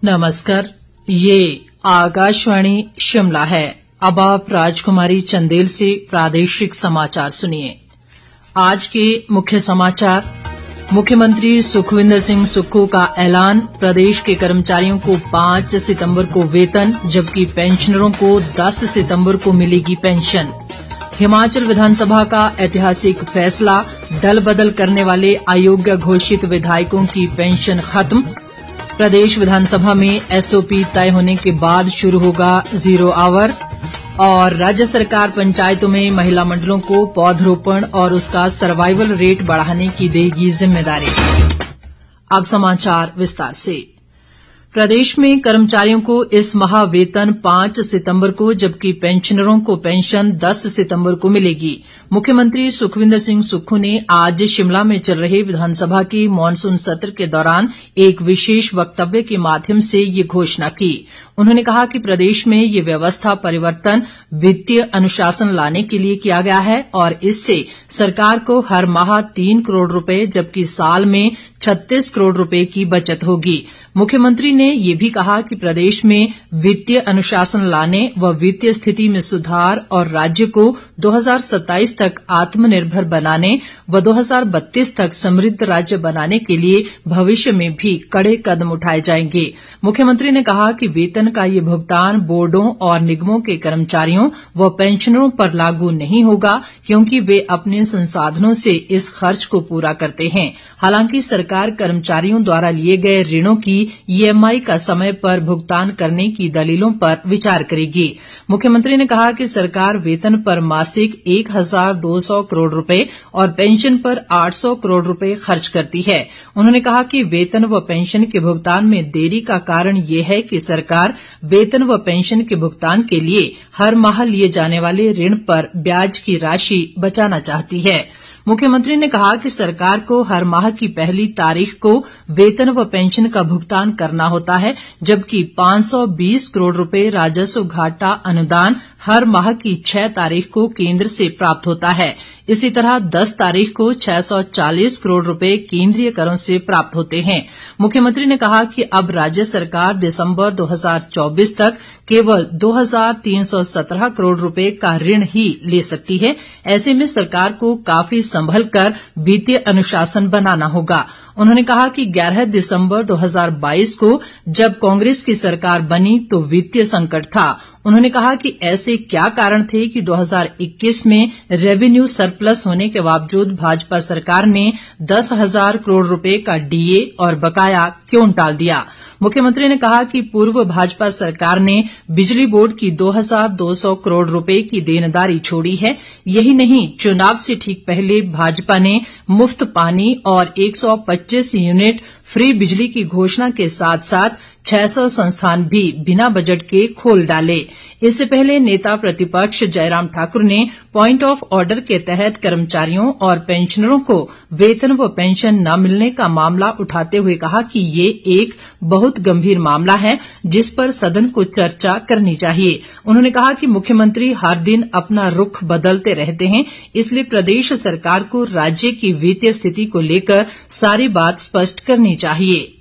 नमस्कार, ये आकाशवाणी शिमला है। अब आप राजकुमारी चंदेल से प्रादेशिक समाचार सुनिए। आज के मुख्य समाचार। मुख्यमंत्री सुखविंदर सिंह सुक्खू का ऐलान, प्रदेश के कर्मचारियों को 5 सितंबर को वेतन, जबकि पेंशनरों को 10 सितंबर को मिलेगी पेंशन। हिमाचल विधानसभा का ऐतिहासिक फैसला, दल बदल करने वाले अयोग्य घोषित विधायकों की पेंशन खत्म। प्रदेश विधानसभा में एसओपी तय होने के बाद शुरू होगा 0 आवर। और राज्य सरकार पंचायतों में महिला मंडलों को पौधरोपण और उसका सर्वाइवल रेट बढ़ाने की देगी जिम्मेदारी। अब समाचार विस्तार से। प्रदेश में कर्मचारियों को इस माह वेतन 5 सितंबर को, जबकि पेंशनरों को पेंशन 10 सितंबर को मिलेगी। मुख्यमंत्री सुखविंदर सिंह सुक्खू ने आज शिमला में चल रहे विधानसभा के मानसून सत्र के दौरान एक विशेष वक्तव्य के माध्यम से ये घोषणा की। उन्होंने कहा कि प्रदेश में ये व्यवस्था परिवर्तन वित्तीय अनुशासन लाने के लिए किया गया है और इससे सरकार को हर माह 3 करोड़ रुपए, जबकि साल में 36 करोड़ रुपए की बचत होगी। मुख्यमंत्री ने ये भी कहा कि प्रदेश में वित्तीय अनुशासन लाने व वित्तीय स्थिति में सुधार और राज्य को 2027 तक आत्मनिर्भर बनाने व 2032 तक समृद्ध राज्य बनाने के लिए भविष्य में भी कड़े कदम उठाए जाएंगे। मुख्यमंत्री ने कहा कि वेतन का ये भुगतान बोर्डों और निगमों के कर्मचारियों व पेंशनरों पर लागू नहीं होगा, क्योंकि वे अपने संसाधनों से इस खर्च को पूरा करते हैं। हालांकि सरकार कर्मचारियों द्वारा लिए गए ऋणों की ईएमआई का समय पर भुगतान करने की दलीलों पर विचार करेगी। मुख्यमंत्री ने कहा कि सरकार वेतन पर मासिक 1,200 करोड़ रुपए और पेंशन पर 800 करोड़ रुपए खर्च करती है। उन्होंने कहा कि वेतन व पेंशन के भुगतान में देरी का कारण ये है कि सरकार वेतन व पेंशन के भुगतान के लिए हर माह लिए जाने वाले ऋण पर ब्याज की राशि बचाना चाहती है। मुख्यमंत्री ने कहा कि सरकार को हर माह की पहली तारीख को वेतन व पेंशन का भुगतान करना होता है, जबकि 520 करोड़ रुपए राजस्व घाटा अनुदान हर माह की 6 तारीख को केंद्र से प्राप्त होता है। इसी तरह 10 तारीख को 640 करोड़ रुपए केंद्रीय करों से प्राप्त होते हैं। मुख्यमंत्री ने कहा कि अब राज्य सरकार दिसंबर 2024 तक केवल 2,317 करोड़ रुपए का ऋण ही ले सकती है। ऐसे में सरकार को काफी संभल कर वित्तीय अनुशासन बनाना होगा। उन्होंने कहा कि 11 दिसंबर 2022 को जब कांग्रेस की सरकार बनी तो वित्तीय संकट था। उन्होंने कहा कि ऐसे क्या कारण थे कि 2021 में रेवेन्यू सरप्लस होने के बावजूद भाजपा सरकार ने 10,000 करोड़ रुपए का डीए और बकाया क्यों टाल दिया। मुख्यमंत्री ने कहा कि पूर्व भाजपा सरकार ने बिजली बोर्ड की 2,200 करोड़ रुपए की देनदारी छोड़ी है। यही नहीं, चुनाव से ठीक पहले भाजपा ने मुफ्त पानी और 125 यूनिट फ्री बिजली की घोषणा के साथ साथ 600 संस्थान भी बिना बजट के खोल डाले। इससे पहले नेता प्रतिपक्ष जयराम ठाकुर ने पॉइंट ऑफ ऑर्डर के तहत कर्मचारियों और पेंशनरों को वेतन व पेंशन न मिलने का मामला उठाते हुए कहा कि ये एक बहुत गंभीर मामला है, जिस पर सदन को चर्चा करनी चाहिए। उन्होंने कहा कि मुख्यमंत्री हर दिन अपना रुख बदलते रहते हैं, इसलिए प्रदेश सरकार को राज्य की वित्तीय स्थिति को लेकर सारी बात स्पष्ट करनी चाहिए।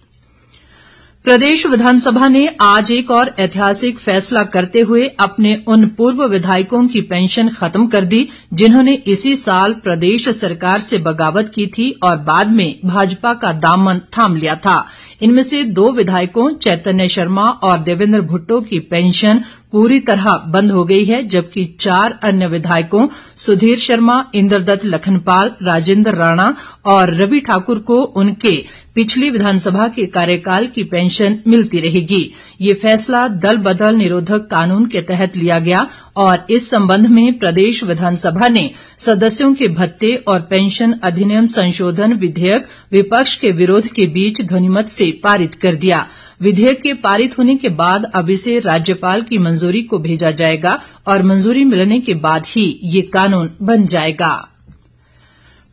प्रदेश विधानसभा ने आज एक और ऐतिहासिक फैसला करते हुए अपने उन पूर्व विधायकों की पेंशन खत्म कर दी, जिन्होंने इसी साल प्रदेश सरकार से बगावत की थी और बाद में भाजपा का दामन थाम लिया था। इनमें से 2 विधायकों चैतन्य शर्मा और देवेंद्र भुट्टो की पेंशन पूरी तरह बंद हो गई है, जबकि 4 अन्य विधायकों सुधीर शर्मा, इंद्रदत्त लखनपाल, राजेंद्र राणा और रवि ठाकुर को उनके पिछली विधानसभा के कार्यकाल की पेंशन मिलती रहेगी। ये फैसला दल बदल निरोधक कानून के तहत लिया गया और इस संबंध में प्रदेश विधानसभा ने सदस्यों के भत्ते और पेंशन अधिनियम संशोधन विधेयक विपक्ष के विरोध के बीच ध्वनिमत से पारित कर दिया। विधेयक के पारित होने के बाद अब इसे राज्यपाल की मंजूरी को भेजा जाएगा और मंजूरी मिलने के बाद ही ये कानून बन जाएगा।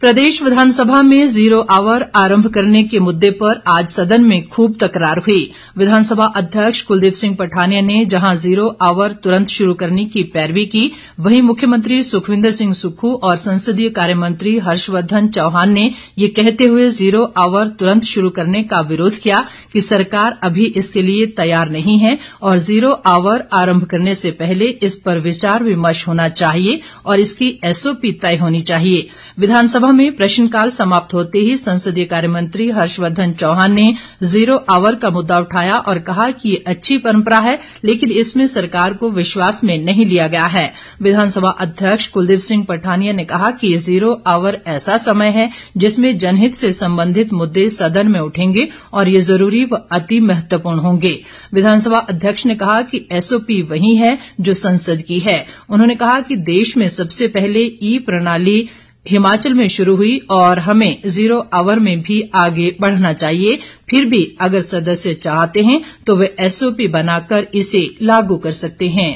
प्रदेश विधानसभा में 0 आवर आरंभ करने के मुद्दे पर आज सदन में खूब तकरार हुई। विधानसभा अध्यक्ष कुलदीप सिंह पठानिया ने जहां 0 आवर तुरंत शुरू करने की पैरवी की, वहीं मुख्यमंत्री सुखविंदर सिंह सुक्खू और संसदीय कार्य मंत्री हर्षवर्धन चौहान ने ये कहते हुए 0 आवर तुरंत शुरू करने का विरोध किया कि सरकार अभी इसके लिए तैयार नहीं है और 0 आवर आरंभ करने से पहले इस पर विचार विमर्श होना चाहिए और इसकी एसओपी तय होनी चाहिए। विधानसभा में प्रश्नकाल समाप्त होते ही संसदीय कार्य मंत्री हर्षवर्धन चौहान ने 0 आवर का मुद्दा उठाया और कहा कि ये अच्छी परंपरा है, लेकिन इसमें सरकार को विश्वास में नहीं लिया गया है। विधानसभा अध्यक्ष कुलदीप सिंह पठानिया ने कहा कि 0 आवर ऐसा समय है जिसमें जनहित से संबंधित मुद्दे सदन में उठेंगे और ये जरूरी व अति महत्वपूर्ण होंगे। विधानसभा अध्यक्ष ने कहा कि एसओपी वही है जो संसद की है। उन्होंने कहा कि देश में सबसे पहले ई प्रणाली हिमाचल में शुरू हुई और हमें 0 आवर में भी आगे बढ़ना चाहिए। फिर भी अगर सदस्य चाहते हैं तो वे एसओपी बनाकर इसे लागू कर सकते हैं।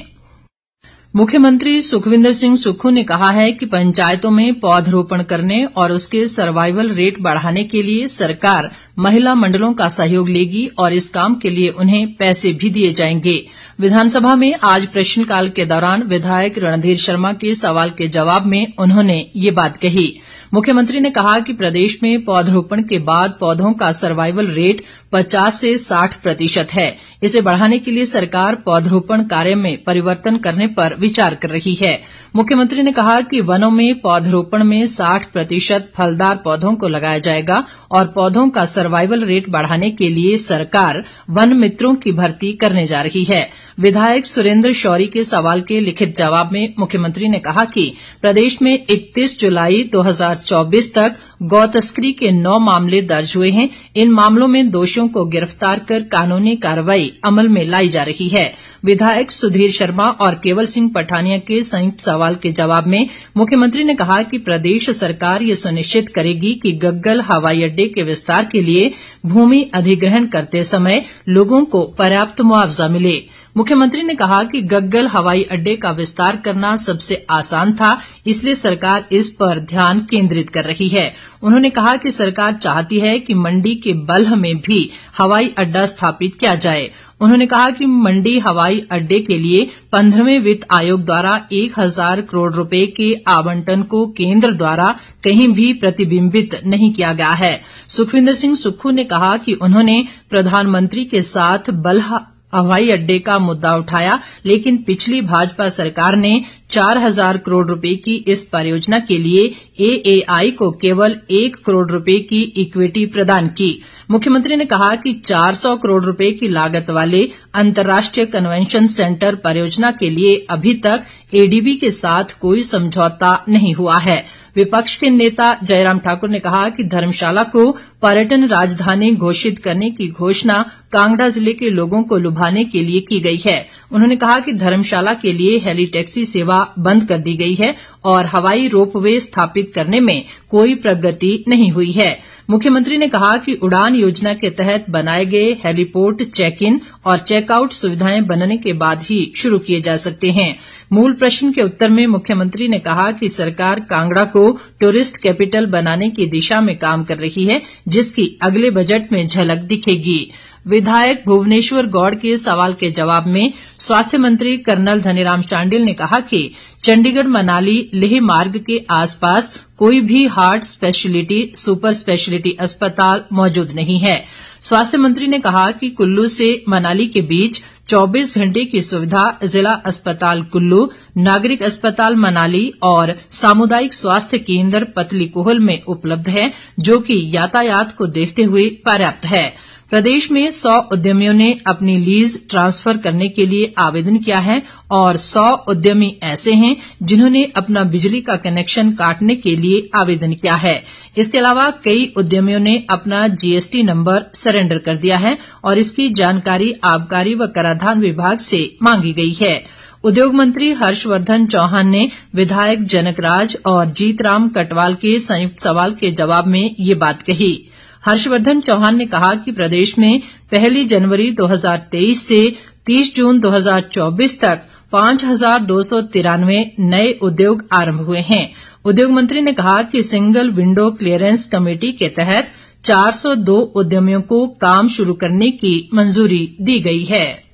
मुख्यमंत्री सुखविंदर सिंह सुक्खू ने कहा है कि पंचायतों में पौधरोपण करने और उसके सर्वाइवल रेट बढ़ाने के लिए सरकार महिला मंडलों का सहयोग लेगी और इस काम के लिए उन्हें पैसे भी दिए जाएंगे। विधानसभा में आज प्रश्नकाल के दौरान विधायक रणधीर शर्मा के सवाल के जवाब में उन्होंने ये बात कही। मुख्यमंत्री ने कहा कि प्रदेश में पौधरोपण के बाद पौधों का सर्वाइवल रेट 50 से 60% है। इसे बढ़ाने के लिए सरकार पौधरोपण कार्य में परिवर्तन करने पर विचार कर रही है। मुख्यमंत्री ने कहा कि वनों में पौधरोपण में 60% फलदार पौधों को लगाया जाएगा और पौधों का सर्वाइवल रेट बढ़ाने के लिए सरकार वन मित्रों की भर्ती करने जा रही है। विधायक सुरेंद्र शौरी के सवाल के लिखित जवाब में मुख्यमंत्री ने कहा कि प्रदेश में 31 जुलाई 2024 तक गौ तस्करी के 9 मामले दर्ज हुए हैं। इन मामलों में दोषियों को गिरफ्तार कर कानूनी कार्रवाई अमल में लाई जा रही है। विधायक सुधीर शर्मा और केवल सिंह पठानिया के संयुक्त सवाल के जवाब में मुख्यमंत्री ने कहा कि प्रदेश सरकार ये सुनिश्चित करेगी कि गग्गल हवाई अड्डे के विस्तार के लिए भूमि अधिग्रहण करते समय लोगों को पर्याप्त मुआवजा मिले। मुख्यमंत्री ने कहा कि गग्गल हवाई अड्डे का विस्तार करना सबसे आसान था, इसलिए सरकार इस पर ध्यान केंद्रित कर रही है। उन्होंने कहा कि सरकार चाहती है कि मंडी के बल्ह में भी हवाई अड्डा स्थापित किया जाए। उन्होंने कहा कि मंडी हवाई अड्डे के लिए 15वें वित्त आयोग द्वारा 1000 करोड़ रुपए के आवंटन को केंद्र द्वारा कहीं भी प्रतिबिंबित नहीं किया गया है। सुखविंदर सिंह सुक्खू ने कहा कि उन्होंने प्रधानमंत्री के साथ बल्ह हवाई अड्डे का मुद्दा उठाया, लेकिन पिछली भाजपा सरकार ने 4000 करोड़ रुपए की इस परियोजना के लिए एएआई को केवल 1 करोड़ रुपए की इक्विटी प्रदान की। मुख्यमंत्री ने कहा कि 400 करोड़ रुपए की लागत वाले अंतर्राष्ट्रीय कन्वेंशन सेंटर परियोजना के लिए अभी तक एडीबी के साथ कोई समझौता नहीं हुआ है। विपक्ष के नेता जयराम ठाकुर ने कहा कि धर्मशाला को पर्यटन राजधानी घोषित करने की घोषणा कांगड़ा जिले के लोगों को लुभाने के लिए की गई है। उन्होंने कहा कि धर्मशाला के लिए हेली टैक्सी सेवा बंद कर दी गई है और हवाई रोपवे स्थापित करने में कोई प्रगति नहीं हुई है। मुख्यमंत्री ने कहा कि उड़ान योजना के तहत बनाए गए हेलीपोर्ट चेक इन और चेकआउट सुविधाएं बनने के बाद ही शुरू किए जा सकते हैं। मूल प्रश्न के उत्तर में मुख्यमंत्री ने कहा कि सरकार कांगड़ा को टूरिस्ट कैपिटल बनाने की दिशा में काम कर रही है, जिसकी अगले बजट में झलक दिखेगी। विधायक भुवनेश्वर गौड़ के सवाल के जवाब में स्वास्थ्य मंत्री कर्नल धनीराम शांडिल ने कहा कि चंडीगढ़ मनाली लेह मार्ग के आसपास कोई भी हार्ट स्पेशलिटी सुपर स्पेशलिटी अस्पताल मौजूद नहीं है। स्वास्थ्य मंत्री ने कहा कि कुल्लू से मनाली के बीच 24 घंटे की सुविधा जिला अस्पताल कुल्लू, नागरिक अस्पताल मनाली और सामुदायिक स्वास्थ्य केंद्र पतलीकूहल में उपलब्ध है, जो कि यातायात को देखते हुए पर्याप्त है। प्रदेश में 100 उद्यमियों ने अपनी लीज ट्रांसफर करने के लिए आवेदन किया है और 100 उद्यमी ऐसे हैं जिन्होंने अपना बिजली का कनेक्शन काटने के लिए आवेदन किया है। इसके अलावा कई उद्यमियों ने अपना जीएसटी नंबर सरेंडर कर दिया है और इसकी जानकारी आबकारी व कराधान विभाग से मांगी गई है। उद्योग मंत्री हर्षवर्धन चौहान ने विधायक जनकराज और जीतराम कटवाल के संयुक्त सवाल के जवाब में ये बात कही। हर्षवर्धन चौहान ने कहा कि प्रदेश में 1 जनवरी 2023 से 30 जून 2024 तक 5293 नए उद्योग आरंभ हुए हैं। उद्योग मंत्री ने कहा कि सिंगल विंडो क्लीयरेंस कमेटी के तहत 402 उद्यमियों को काम शुरू करने की मंजूरी दी गई है।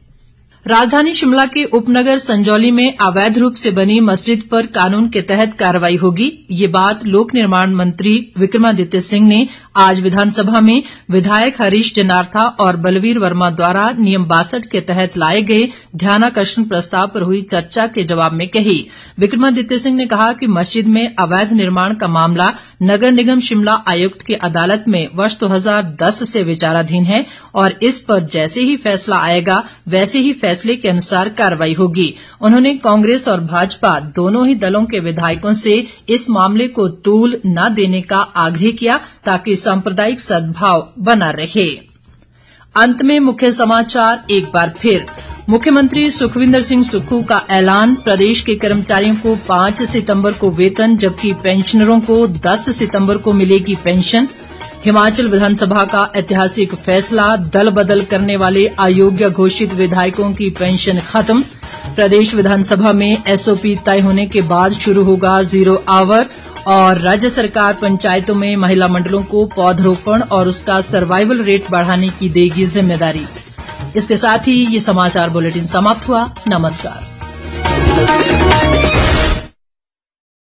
राजधानी शिमला के उपनगर संजौली में अवैध रूप से बनी मस्जिद पर कानून के तहत कार्रवाई होगी। ये बात लोक निर्माण मंत्री विक्रमादित्य सिंह ने आज विधानसभा में विधायक हरीश जनार्था और बलवीर वर्मा द्वारा नियम 62 के तहत लाए गए ध्यानाकर्षण प्रस्ताव पर हुई चर्चा के जवाब में कही। विक्रमादित्य सिंह ने कहा कि मस्जिद में अवैध निर्माण का मामला नगर निगम शिमला आयुक्त की अदालत में वर्ष 2010 से विचाराधीन है और इस पर जैसे ही फैसला आएगा वैसे ही फैसले के अनुसार कार्रवाई होगी। उन्होंने कांग्रेस और भाजपा दोनों ही दलों के विधायकों से इस मामले को तूल न देने का आग्रह किया ताकि सांप्रदायिक सद्भाव बना रहे। अंत में मुख्य समाचार एक बार फिर। मुख्यमंत्री सुखविंदर सिंह सुक्खू का ऐलान, प्रदेश के कर्मचारियों को 5 सितंबर को वेतन जबकि पेंशनरों को 10 सितंबर को मिलेगी पेंशन। हिमाचल विधानसभा का ऐतिहासिक फैसला, दल बदल करने वाले अयोग्य घोषित विधायकों की पेंशन खत्म। प्रदेश विधानसभा में एसओपी तय होने के बाद शुरू होगा 0 आवर। और राज्य सरकार पंचायतों में महिला मंडलों को पौधरोपण और उसका सर्वाइवल रेट बढ़ाने की देगी जिम्मेदारी। इसके साथ ही ये समाचार बुलेटिन समाप्त हुआ। नमस्कार।